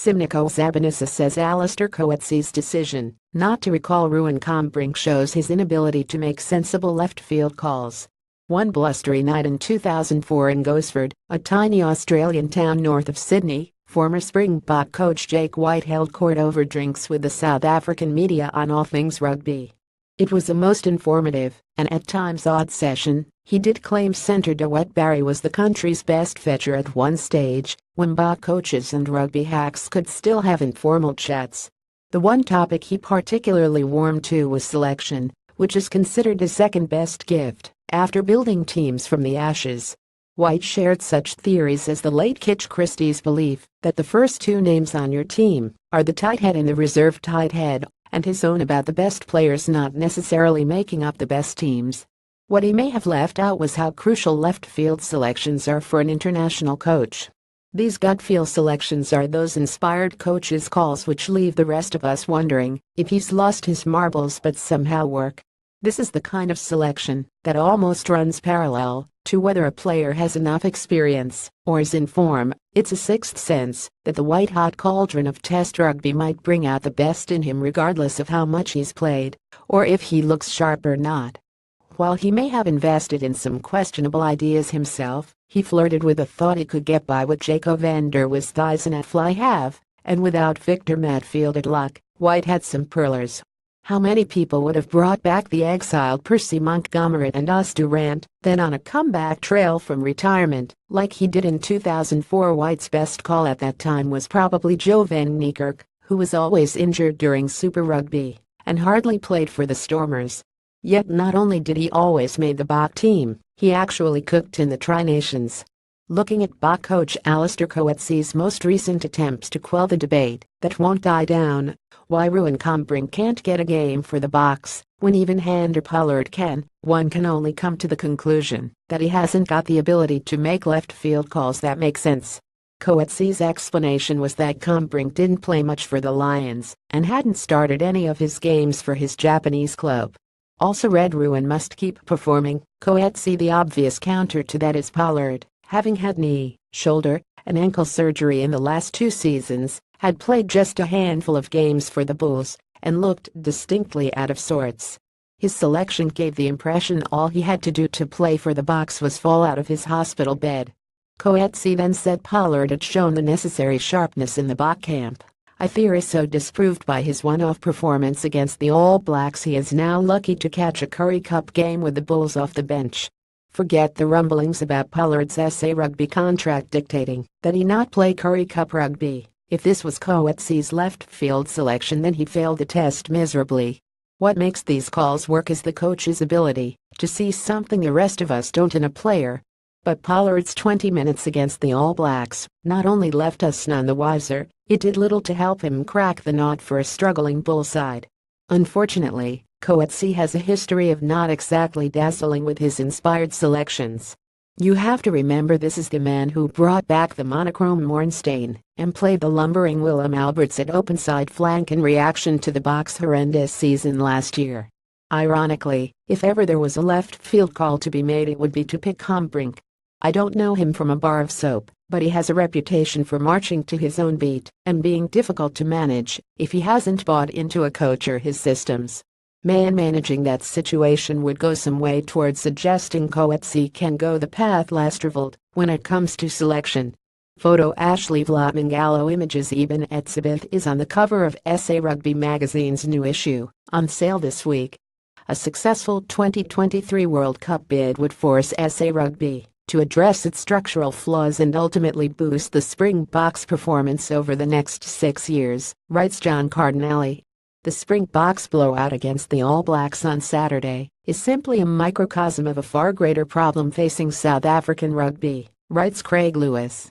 SIMNIKIWE XABANISA says Allister Coetzees' decision not to recall Ruan Combrinck shows his inability to make sensible left field calls. One blustery night in 2004 in Gosford, a tiny Australian town north of Sydney, former Springbok coach Jake White held court over drinks with the South African media on all things rugby. It was a most informative, and at times odd session. He did claim centre DeWitt Barry was the country's best fetcher at one stage, when Bok coaches and rugby hacks could still have informal chats. The one topic he particularly warmed to was selection, which is considered his second best gift, after building teams from the ashes. White shared such theories as the late Kitch Christie's belief that the first two names on your team are the tight head and the reserve tight head, and his own about the best players not necessarily making up the best teams. What he may have left out was how crucial left field selections are for an international coach. These gut feel selections are those inspired coaches' calls which leave the rest of us wondering if he's lost his marbles but somehow work. This is the kind of selection that almost runs parallel to whether a player has enough experience or is in form. It's a sixth sense that the white-hot cauldron of Test rugby might bring out the best in him regardless of how much he's played or if he looks sharp or not. While he may have invested in some questionable ideas himself, he flirted with the thought he could get by with Jaco van der Westhuizen and at fly half, and without Victor Matfield at lock, White had some pearlers. How many people would have brought back the exiled Percy Montgomery and Us Durant, then on a comeback trail from retirement, like he did in 2004? White's best call at that time was probably Joe van Niekerk, who was always injured during Super Rugby, and hardly played for the Stormers. Yet not only did he always make the Bok team, he actually cooked in the Tri-Nations. Looking at Bok coach Allister Coetzees' most recent attempts to quell the debate that won't die down, why Ruan Combrinck can't get a game for the Boks when even Hander Pollard can, one can only come to the conclusion that he hasn't got the ability to make left field calls that make sense. Coetzees' explanation was that Combrinck didn't play much for the Lions and hadn't started any of his games for his Japanese club. Also read Ruan must keep performing. Coetzee: the obvious counter to that is Pollard, having had knee, shoulder, and ankle surgery in the last 2 seasons, had played just a handful of games for the Bulls, and looked distinctly out of sorts. His selection gave the impression all he had to do to play for the Boks was fall out of his hospital bed. Coetzee then said Pollard had shown the necessary sharpness in the Bok camp, a theory so disproved by his one-off performance against the All Blacks he is now lucky to catch a Currie Cup game with the Bulls off the bench. Forget the rumblings about Pollard's SA Rugby contract dictating that he not play Currie Cup rugby. If this was Coetzee's left field selection, then he failed the test miserably. What makes these calls work is the coach's ability to see something the rest of us don't in a player. But Pollard's 20 minutes against the All Blacks not only left us none the wiser, it did little to help him crack the nut for a struggling Bull side. Unfortunately, Coetzee has a history of not exactly dazzling with his inspired selections. You have to remember this is the man who brought back the monochrome Mornstein and played the lumbering Willem Alberts at open side flank in reaction to the Boks' horrendous season last year. Ironically, if ever there was a left field call to be made, it would be to pick Combrinck. I don't know him from a bar of soap, but he has a reputation for marching to his own beat and being difficult to manage if he hasn't bought into a coach or his systems. Managing that situation would go some way towards suggesting Coetzee can go the path less traveled when it comes to selection. Photo: Ashley Vlamingallo. Images: Eben Etzebeth is on the cover of SA Rugby magazine's new issue, on sale this week. A successful 2023 World Cup bid would force SA Rugby to address its structural flaws and ultimately boost the Springboks' performance over the next 6 years, writes John Cardinelli. The Springboks' blowout against the All Blacks on Saturday is simply a microcosm of a far greater problem facing South African rugby, writes Craig Lewis.